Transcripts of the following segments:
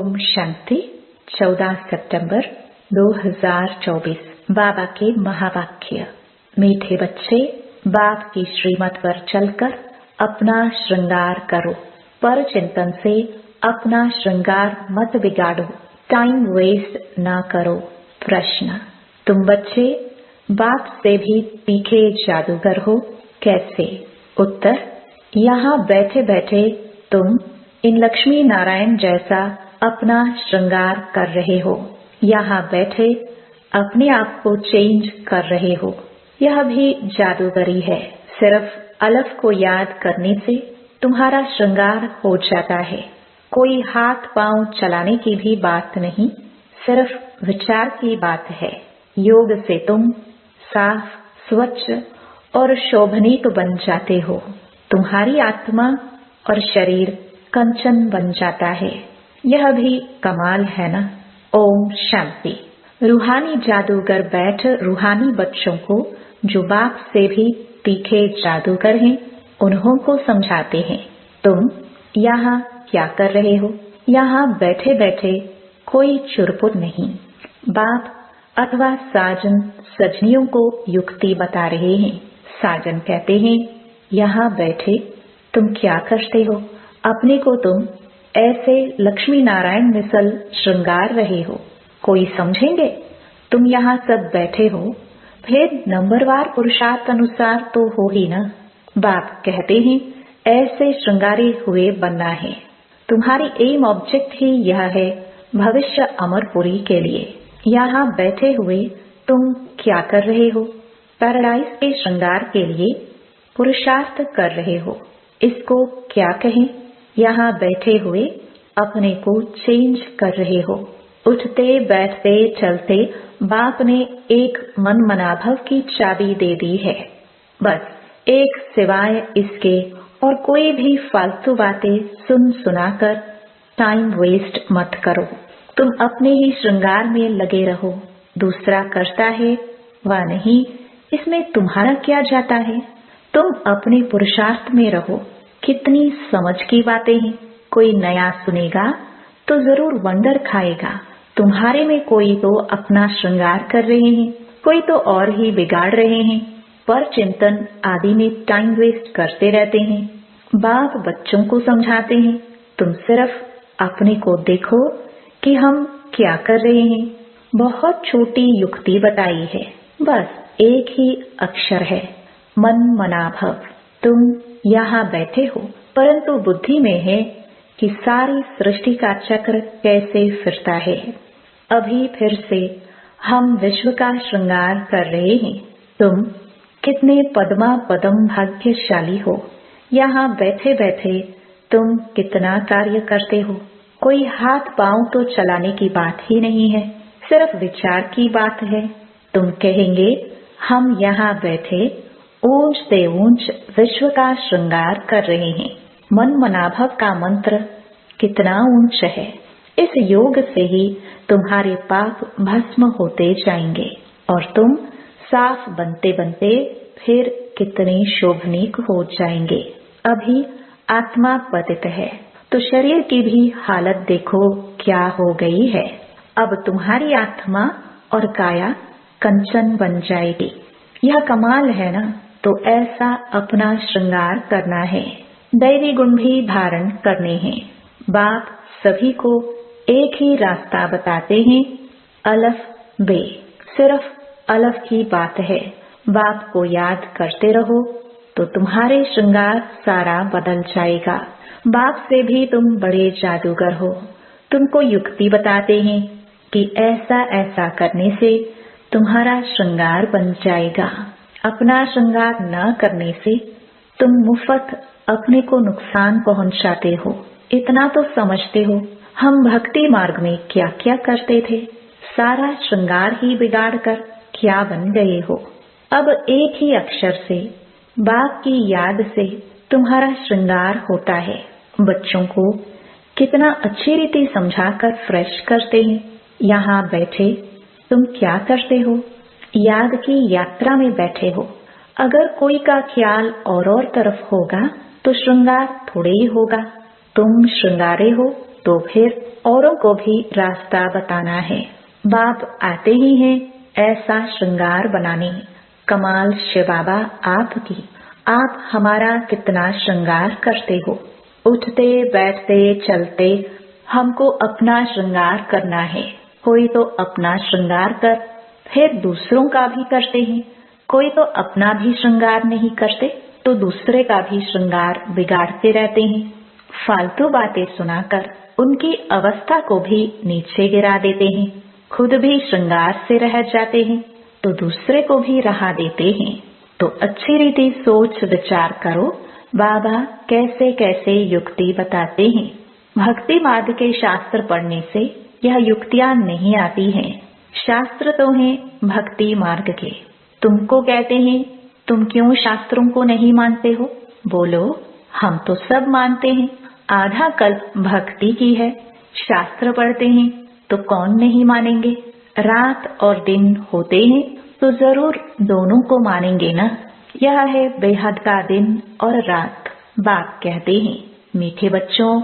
ओम शांति। 14 सितंबर 2024। बाबा के महावाक्य। मीठे बच्चे, बाप की श्रीमत पर चलकर अपना श्रृंगार करो। पर चिंतन से अपना श्रृंगार मत बिगाड़ो। टाइम वेस्ट ना करो। प्रश्न, तुम बच्चे बाप से भी तीखे जादूगर हो, कैसे? उत्तर, यहाँ बैठे बैठे तुम इन लक्ष्मी नारायण जैसा अपना श्रृंगार कर रहे हो। यहाँ बैठे अपने आप को चेंज कर रहे हो। यह भी जादूगरी है। सिर्फ अलफ को याद करने से तुम्हारा श्रृंगार हो जाता है। कोई हाथ पांव चलाने की भी बात नहीं, सिर्फ विचार की बात है। योग से तुम साफ, स्वच्छ और शोभनीक बन जाते हो। तुम्हारी आत्मा और शरीर कंचन बन जाता है। यह भी कमाल है ना। ओम शांति। रूहानी जादूगर बैठ रूहानी बच्चों को, जो बाप से भी तीखे जादूगर हैं, उन्हों को समझाते हैं। तुम यहाँ क्या कर रहे हो? यहाँ बैठे बैठे कोई चुरपुर नहीं। बाप अथवा साजन सजनियों को युक्ति बता रहे हैं। साजन कहते हैं, यहाँ बैठे तुम क्या करते हो? अपने को तुम ऐसे लक्ष्मी नारायण मिसल श्रृंगार रहे हो। कोई समझेंगे? तुम यहाँ सब बैठे हो, फिर नंबरवार पुरुषार्थ अनुसार तो हो ही ना। बाप कहते हैं, ऐसे श्रृंगारे हुए बनना है। तुम्हारी एम ऑब्जेक्ट ही यह है, भविष्य अमरपुरी के लिए। यहाँ बैठे हुए तुम क्या कर रहे हो? पैराडाइज के श्रृंगार के लिए पुरुषार्थ कर रहे हो। इसको क्या कहें? यहाँ बैठे हुए अपने को चेंज कर रहे हो। उठते बैठते चलते बाप ने एक मन मनाभव की चाबी दे दी है। बस एक सिवाय इसके और कोई भी फालतू बातें सुन सुनाकर टाइम वेस्ट मत करो। तुम अपने ही श्रृंगार में लगे रहो। दूसरा करता है व नहीं, इसमें तुम्हारा क्या जाता है? तुम अपने पुरुषार्थ में रहो। कितनी समझ की बातें हैं। कोई नया सुनेगा तो जरूर वंडर खाएगा। तुम्हारे में कोई तो अपना श्रृंगार कर रहे हैं, कोई तो और ही बिगाड़ रहे हैं। पर चिंतन आदि में टाइम वेस्ट करते रहते हैं। बाप बच्चों को समझाते हैं, तुम सिर्फ अपने को देखो कि हम क्या कर रहे हैं। बहुत छोटी युक्ति बताई है। बस एक ही अक्षर है, मन मनाभव। तुम यहाँ बैठे हो, परंतु बुद्धि में है कि सारी सृष्टि का चक्र कैसे फिरता है। अभी फिर से हम विश्व का श्रृंगार कर रहे हैं। तुम कितने पद्मा पदम भाग्यशाली हो। यहाँ बैठे बैठे तुम कितना कार्य करते हो। कोई हाथ पांव तो चलाने की बात ही नहीं है, सिर्फ विचार की बात है। तुम कहेंगे, हम यहाँ बैठे ऊंच से ऊंच विश्व का श्रृंगार कर रहे हैं। मन मनाभव का मंत्र कितना ऊंच है। इस योग से ही तुम्हारे पाप भस्म होते जाएंगे और तुम साफ बनते बनते फिर कितने शोभनीक हो जाएंगे। अभी आत्मा पतित है तो शरीर की भी हालत देखो क्या हो गई है। अब तुम्हारी आत्मा और काया कंचन बन जाएगी। यह कमाल है ना। तो ऐसा अपना श्रृंगार करना है। दैवी गुण भी धारण करने हैं। बाप सभी को एक ही रास्ता बताते हैं, अलफ बे। सिर्फ अलफ की बात है। बाप को याद करते रहो तो तुम्हारे श्रृंगार सारा बदल जाएगा। बाप से भी तुम बड़े जादूगर हो। तुमको युक्ति बताते हैं कि ऐसा ऐसा करने से तुम्हारा श्रृंगार बन जाएगा। अपना श्रृंगार न करने से तुम मुफ्त अपने को नुकसान पहुंचाते हो। इतना तो समझते हो, हम भक्ति मार्ग में क्या क्या करते थे। सारा श्रृंगार ही बिगाड़ कर क्या बन गए हो। अब एक ही अक्षर से, बाप की याद से तुम्हारा श्रृंगार होता है। बच्चों को कितना अच्छी रीति समझाकर फ्रेश करते हैं। यहाँ बैठे तुम क्या करते हो? याद की यात्रा में बैठे हो। अगर कोई का ख्याल और तरफ होगा तो श्रृंगार थोड़े ही होगा। तुम श्रृंगारे हो तो फिर औरों को भी रास्ता बताना है। बाप आते ही हैं ऐसा श्रृंगार बनाने। कमाल शिव बाबा आपकी, आप हमारा कितना श्रृंगार करते हो। उठते बैठते चलते हमको अपना श्रृंगार करना है। कोई तो अपना श्रृंगार कर फिर दूसरों का भी करते हैं, कोई तो अपना भी श्रृंगार नहीं करते तो दूसरे का भी श्रृंगार बिगाड़ते रहते हैं। फालतू बातें सुनाकर उनकी अवस्था को भी नीचे गिरा देते हैं। खुद भी श्रृंगार से रह जाते हैं तो दूसरे को भी रहा देते हैं। तो अच्छी रीति सोच विचार करो, बाबा कैसे कैसे युक्ति बताते हैं। भक्ति मार्ग के शास्त्र पढ़ने से यह युक्तियाँ नहीं आती हैं। शास्त्र तो हैं भक्ति मार्ग के। तुमको कहते हैं तुम क्यों शास्त्रों को नहीं मानते हो? बोलो हम तो सब मानते हैं। आधा कल्प भक्ति की है, शास्त्र पढ़ते हैं तो कौन नहीं मानेंगे। रात और दिन होते हैं तो जरूर दोनों को मानेंगे ना। यह है बेहद का दिन और रात। बाप कहते हैं मीठे बच्चों,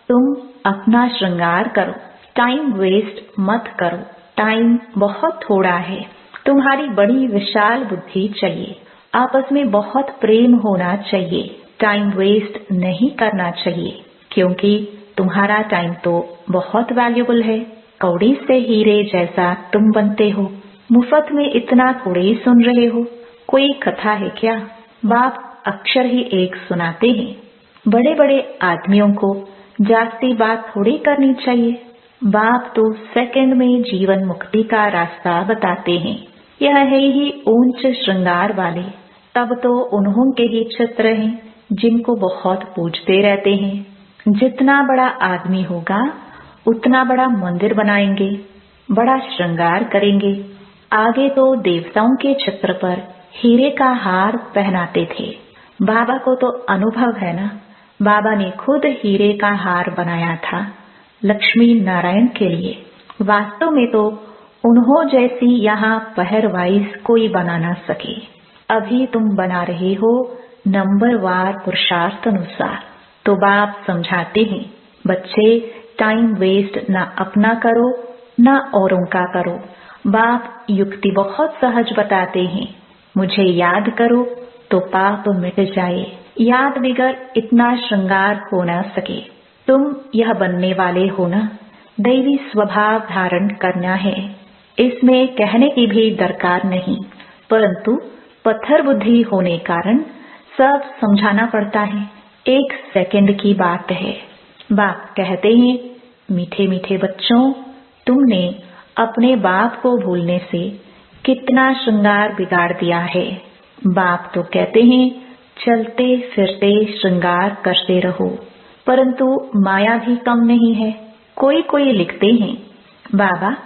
तुम अपना श्रृंगार करो, टाइम वेस्ट मत करो। टाइम बहुत थोड़ा है, तुम्हारी बड़ी विशाल बुद्धि चाहिए। आपस में बहुत प्रेम होना चाहिए। टाइम वेस्ट नहीं करना चाहिए, क्योंकि तुम्हारा टाइम तो बहुत वैल्यूबल है। कौड़ी से हीरे जैसा तुम बनते हो। मुफ्त में इतना थोड़े ही सुन रहे हो। कोई कथा है क्या? बाप अक्षर ही एक सुनाते हैं। बड़े बड़े आदमियों को जास्ती बात थोड़ी करनी चाहिए। बाप तो सेकंड में जीवन मुक्ति का रास्ता बताते हैं। यह है ही ऊंच श्रृंगार वाले। तब तो उन्हों के ही चित्र हैं जिनको बहुत पूजते रहते हैं। जितना बड़ा आदमी होगा उतना बड़ा मंदिर बनाएंगे, बड़ा श्रृंगार करेंगे। आगे तो देवताओं के चित्र पर हीरे का हार पहनाते थे। बाबा को तो अनुभव है ना। बाबा ने खुद हीरे का हार बनाया था लक्ष्मी नारायण के लिए। वास्तव में तो उन्हों जैसी यहाँ पहरवाइज कोई बना ना सके। अभी तुम बना रहे हो नंबरवार पुरुषार्थ अनुसार। तो बाप समझाते हैं बच्चे टाइम वेस्ट ना अपना करो ना औरों का करो। बाप युक्ति बहुत सहज बताते हैं। मुझे याद करो तो पाप मिट जाए। याद बिगर इतना श्रृंगार हो न सके। तुम यह बनने वाले हो ना, दैवी स्वभाव धारण करना है। इसमें कहने की भी दरकार नहीं, परंतु पत्थर बुद्धि होने कारण सब समझाना पड़ता है। 1 सेकंड की बात है। बाप कहते हैं मीठे मीठे बच्चों, तुमने अपने बाप को भूलने से कितना श्रृंगार बिगाड़ दिया है। बाप तो कहते हैं चलते फिरते श्रृंगार करते रहो, परंतु माया भी कम नहीं है। कोई कोई लिखते हैं बाबा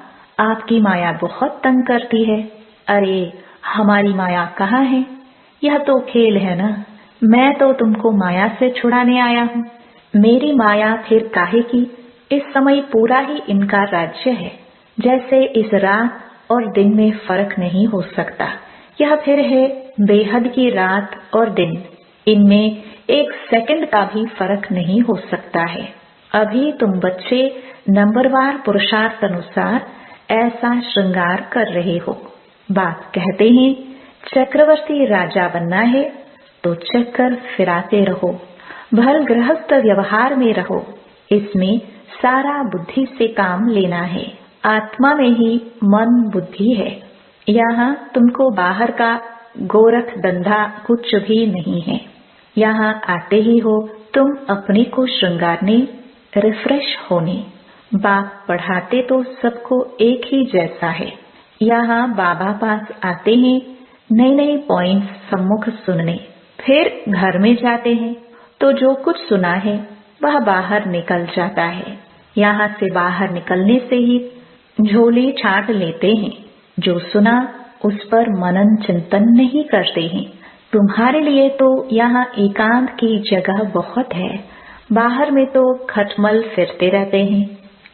आपकी माया बहुत तंग करती है। अरे हमारी माया कहाँ है? यह तो खेल है ना। मैं तो तुमको माया से छुड़ाने आया हूँ। मेरी माया फिर काहे की? इस समय पूरा ही इनका राज्य है। जैसे इस रात और दिन में फर्क नहीं हो सकता, यह फिर है बेहद की रात और दिन। इनमें 1 सेकंड का भी फर्क नहीं हो सकता है। अभी तुम बच्चे नंबरवार पुरुषार्थ अनुसार ऐसा श्रृंगार कर रहे हो। बाप कहते हैं चक्रवर्ती राजा बनना है तो चक्कर फिराते रहो, भल गृहस्थ व्यवहार में रहो। इसमें सारा बुद्धि से काम लेना है। आत्मा में ही मन बुद्धि है। यहाँ तुमको बाहर का गोरख धंधा कुछ भी नहीं है। यहाँ आते ही हो तुम अपने को श्रृंगारने, रिफ्रेश होने। बाप पढ़ाते तो सबको एक ही जैसा है। यहाँ बाबा पास आते हैं नए नए पॉइंट्स सम्मुख सुनने, फिर घर में जाते हैं तो जो कुछ सुना है वह बाहर निकल जाता है। यहाँ से बाहर निकलने से ही झोली छाट लेते हैं। जो सुना उस पर मनन चिंतन नहीं करते हैं। तुम्हारे लिए तो यहाँ एकांत की जगह बहुत है। बाहर में तो खटमल फिरते रहते हैं,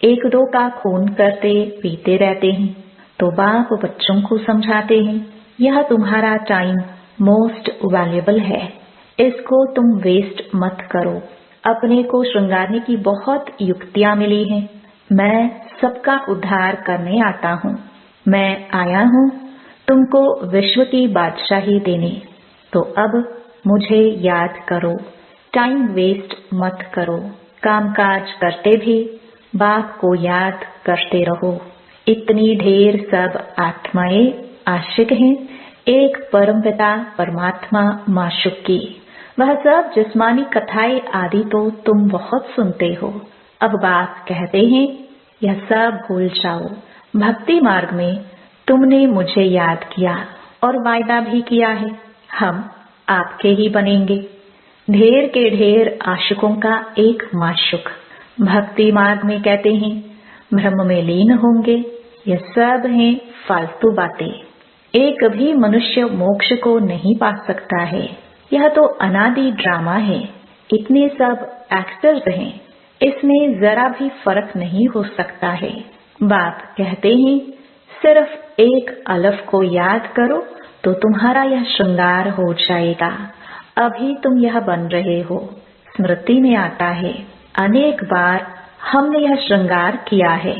1-2 का खून करते पीते रहते हैं। तो बाप बच्चों को समझाते हैं यह तुम्हारा टाइम मोस्ट वैल्यूएबल है, इसको तुम वेस्ट मत करो। अपने को श्रृंगारने की बहुत युक्तियां मिली हैं। मैं सबका उद्धार करने आता हूँ। मैं आया हूँ तुमको विश्व की बादशाही देने। तो अब मुझे याद करो, टाइम वेस्ट मत करो। कामकाज करते भी बाप को याद करते रहो। इतनी ढेर सब आत्माएं आशिक हैं एक परमपिता परमात्मा माशुक की। वह सब जिस्मानी कथाएं आदि तो तुम बहुत सुनते हो। अब बाप कहते हैं यह सब भूल जाओ। भक्ति मार्ग में तुमने मुझे याद किया और वायदा भी किया है, हम आपके ही बनेंगे। ढेर के ढेर आशिकों का एक माशुक भक्ति मार्ग में कहते हैं ब्रह्म में लीन होंगे। यह सब हैं फालतू बातें। एक भी मनुष्य मोक्ष को नहीं पा सकता है। यह तो अनादि ड्रामा है। इतने सब एक्टर्स हैं, इसमें जरा भी फर्क नहीं हो सकता है। बाप कहते हैं सिर्फ एक अलफ को याद करो तो तुम्हारा यह श्रृंगार हो जाएगा। अभी तुम यह बन रहे हो। स्मृति में आता है अनेक बार हमने यह श्रृंगार किया है।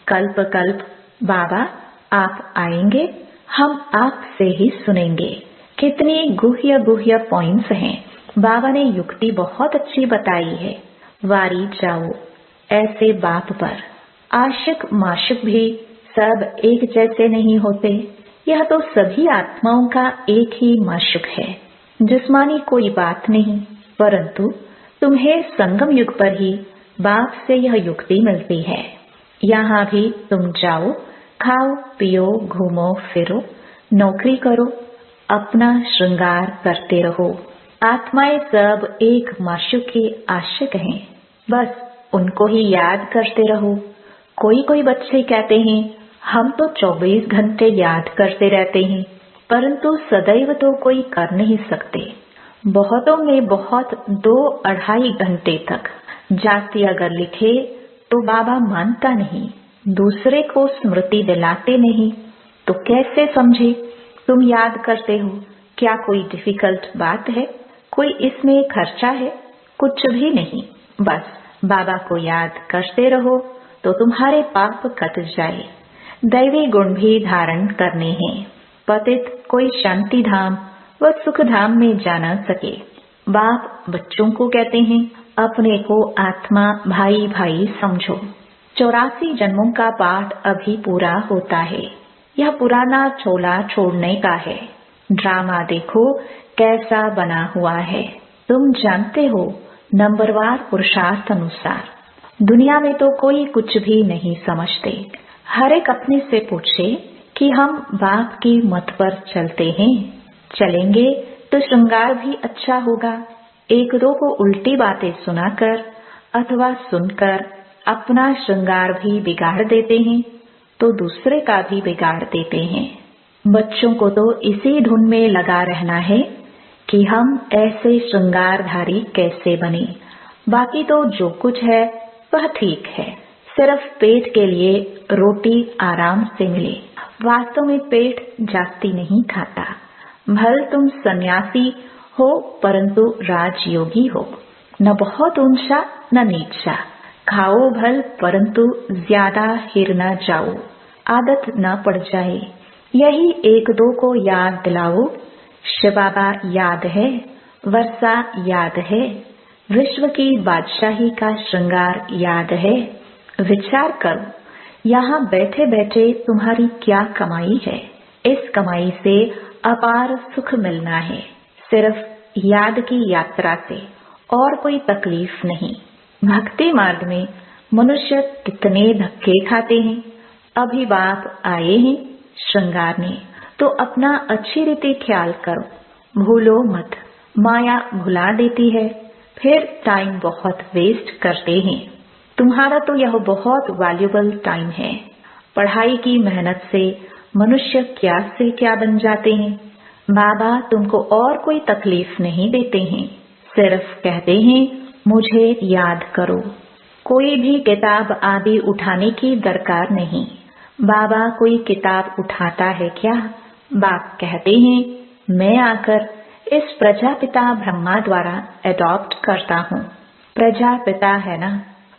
कल्प कल्प बाबा आप आएंगे, हम आपसे ही सुनेंगे। कितनी गुह्य गुह्य पॉइंट्स हैं। बाबा ने युक्ति बहुत अच्छी बताई है। वारी जाओ ऐसे बाप पर। आशिक माशिक भी सब एक जैसे नहीं होते। यह तो सभी आत्माओं का एक ही माशुक है। जिस्मानी कोई बात नहीं, परंतु तुम्हें संगम युग पर ही बाप से यह युक्ति मिलती है। यहाँ भी तुम जाओ, खाओ पियो, घूमो फिरो, नौकरी करो, अपना श्रृंगार करते रहो। आत्माएं सब एक माशुक के आशिक हैं, बस उनको ही याद करते रहो। कोई कोई बच्चे कहते हैं हम तो 24 घंटे याद करते रहते हैं, परंतु सदैव तो कोई कर नहीं सकते। बहुतों में बहुत 2-2.5 घंटे तक जाति अगर लिखे तो बाबा मानता नहीं, दूसरे को स्मृति दिलाते नहीं, तो कैसे समझे तुम याद करते हो। क्या कोई डिफिकल्ट बात है? कोई इसमें खर्चा है? कुछ भी नहीं। बस बाबा को याद करते रहो तो तुम्हारे पाप कट जाए। दैवी गुण भी धारण करने हैं। पतित कोई शांति धाम व सुख धाम में जा न सके। बाप बच्चों को कहते हैं अपने को आत्मा भाई भाई समझो। 84 जन्मों का पाठ अभी पूरा होता है। यह पुराना चोला छोड़ने का है। ड्रामा देखो कैसा बना हुआ है। तुम जानते हो नंबरवार पुरुषार्थ अनुसार। दुनिया में तो कोई कुछ भी नहीं समझते। हर एक अपने से पूछे कि हम बाप की मत पर चलते हैं। चलेंगे तो श्रृंगार भी अच्छा होगा। एक दो को उल्टी बातें सुनाकर अथवा सुनकर अपना श्रृंगार भी बिगाड़ देते हैं तो दूसरे का भी बिगाड़ देते हैं। बच्चों को तो इसी धुन में लगा रहना है कि हम ऐसे श्रृंगारधारी कैसे बने। बाकी तो जो कुछ है वह ठीक है, सिर्फ पेट के लिए रोटी आराम से मिले। वास्तव में पेट जास्ती नहीं खाता। भल तुम सन्यासी हो परंतु राजयोगी हो, न बहुत ऊंचा न नीचा। खाओ भल परंतु ज्यादा हिर न जाओ, आदत न पड़ जाए। यही एक दो को याद दिलाओ। शिव बाबा याद है, वर्षा याद है, विश्व की बादशाही का श्रृंगार याद है। विचार करो यहाँ बैठे बैठे तुम्हारी क्या कमाई है। इस कमाई से अपार सुख मिलना है, सिर्फ याद की यात्रा से, और कोई तकलीफ नहीं। भक्ति मार्ग में मनुष्य कितने धक्के खाते हैं। अभी बाप आए हैं श्रृंगारने, तो अपना अच्छी रीति ख्याल करो। भूलो मत, माया भुला देती है, फिर टाइम बहुत वेस्ट करते हैं। तुम्हारा तो यह बहुत वैल्यूबल टाइम है। पढ़ाई की मेहनत से मनुष्य क्या से क्या बन जाते हैं। बाबा तुमको और कोई तकलीफ नहीं देते हैं, सिर्फ कहते हैं मुझे याद करो। कोई भी किताब आदि उठाने की दरकार नहीं। बाबा कोई किताब उठाता है क्या? बाप कहते हैं मैं आकर इस प्रजापिता ब्रह्मा द्वारा एडॉप्ट करता हूँ। प्रजापिता है ना,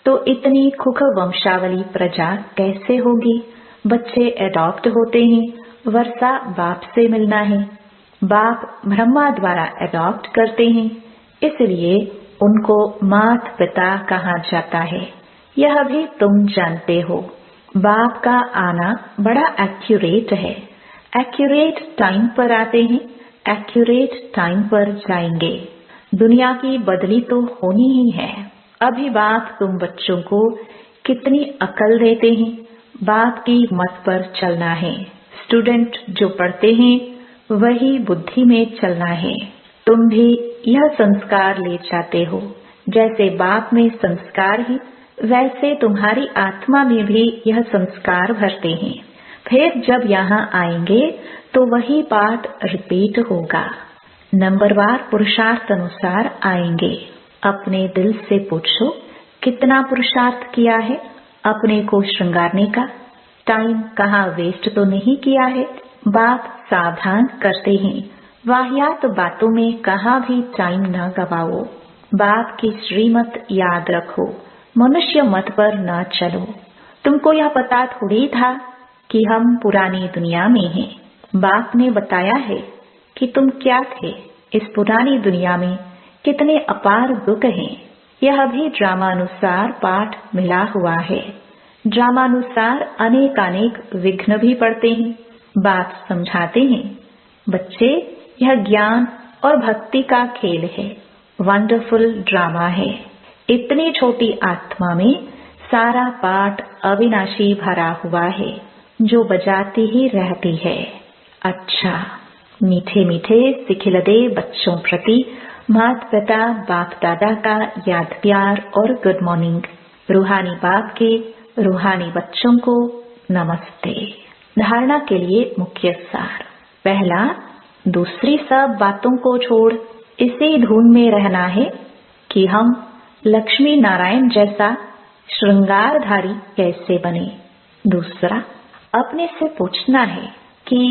तो इतनी खुख वंशावली प्रजा कैसे होगी। बच्चे एडॉप्ट होते हैं, वर्षा बाप से मिलना है, बाप ब्रह्मा द्वारा एडॉप्ट करते हैं, इसलिए उनको मात पिता कहा जाता है। यह भी तुम जानते हो। बाप का आना बड़ा एक्यूरेट है। एक्यूरेट टाइम पर आते हैं, एक्यूरेट टाइम पर जाएंगे। दुनिया की बदली तो होनी ही है। अभी बाप तुम बच्चों को कितनी अकल देते हैं। बाप की मत पर चलना है। स्टूडेंट जो पढ़ते हैं वही बुद्धि में चलना है। तुम भी यह संस्कार ले जाते हो। जैसे बाप में संस्कार है, वैसे तुम्हारी आत्मा में भी यह संस्कार भरते हैं। फिर जब यहाँ आएंगे तो वही पाठ रिपीट होगा। नंबरवार पुरुषार्थ अनुसार आएंगे। अपने दिल से पूछो, कितना पुरुषार्थ किया है। अपने को श्रृंगारने का टाइम कहाँ वेस्ट तो नहीं किया है। बाप सावधान करते हैं, वाहियात बातों में कहाँ भी टाइम न गवाओ। बाप की श्रीमत याद रखो, मनुष्य मत पर न चलो। तुमको यह पता थोड़ी था कि हम पुरानी दुनिया में हैं। बाप ने बताया है कि तुम क्या थे। इस पुरानी दुनिया में कितने अपार दुख हैं। यह भी ड्रामानुसार पाठ मिला हुआ है। ड्रामानुसार अनेकानेक विघ्न भी पड़ते हैं। बात समझाते हैं, बच्चे यह ज्ञान और भक्ति का खेल है। वंडरफुल ड्रामा है। इतनी छोटी आत्मा में सारा पाठ अविनाशी भरा हुआ है, जो बजाती ही रहती है। अच्छा, मीठे मीठे सिखिलदे बच्चों प्रति माता पिता बाप दादा का याद प्यार और गुड मॉर्निंग। रूहानी बाप के रूहानी बच्चों को नमस्ते। धारणा के लिए मुख्य सार। पहला, दूसरी सब बातों को छोड़ इसी धुन में रहना है कि हम लक्ष्मी नारायण जैसा श्रृंगारधारी कैसे बने। दूसरा, अपने से पूछना है कि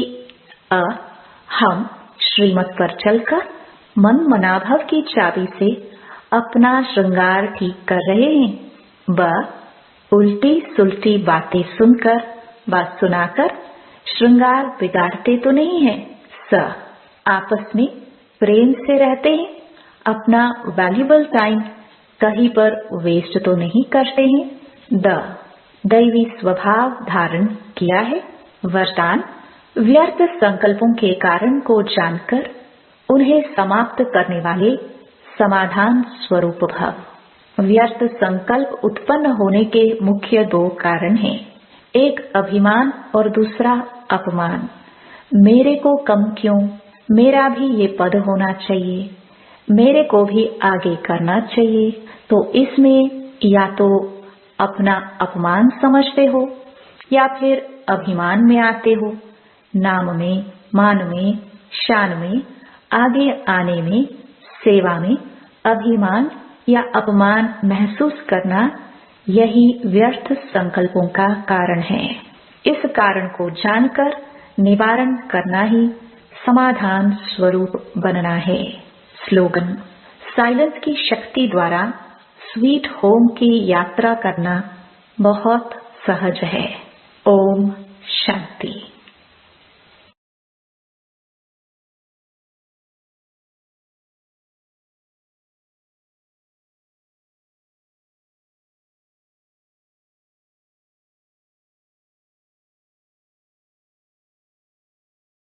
हम श्रीमत पर चलकर मन मनाभव की चाबी से अपना श्रृंगार ठीक कर रहे हैं। ब, उल्टी सुलटी बातें सुनकर व सुनाकर श्रृंगार बिगाड़ते तो नहीं है। स, आपस में प्रेम से रहते हैं। अपना वैल्यूबल टाइम कहीं पर वेस्ट तो नहीं करते हैं। द, दैवी स्वभाव धारण किया है। वरदान, व्यर्थ संकल्पों के कारण को जानकर उन्हें समाप्त करने वाले समाधान स्वरूप भव। व्यर्थ संकल्प उत्पन्न होने के मुख्य दो कारण हैं, एक अभिमान और दूसरा अपमान। मेरे को कम क्यों, मेरा भी ये पद होना चाहिए, मेरे को भी आगे करना चाहिए। तो इसमें या तो अपना अपमान समझते हो या फिर अभिमान में आते हो। नाम में, मान में, शान में, आगे आने में, सेवा में अभिमान या अपमान महसूस करना, यही व्यर्थ संकल्पों का कारण है। इस कारण को जानकर निवारण करना ही समाधान स्वरूप बनना है। स्लोगन, साइलेंस की शक्ति द्वारा स्वीट होम की यात्रा करना बहुत सहज है। ओम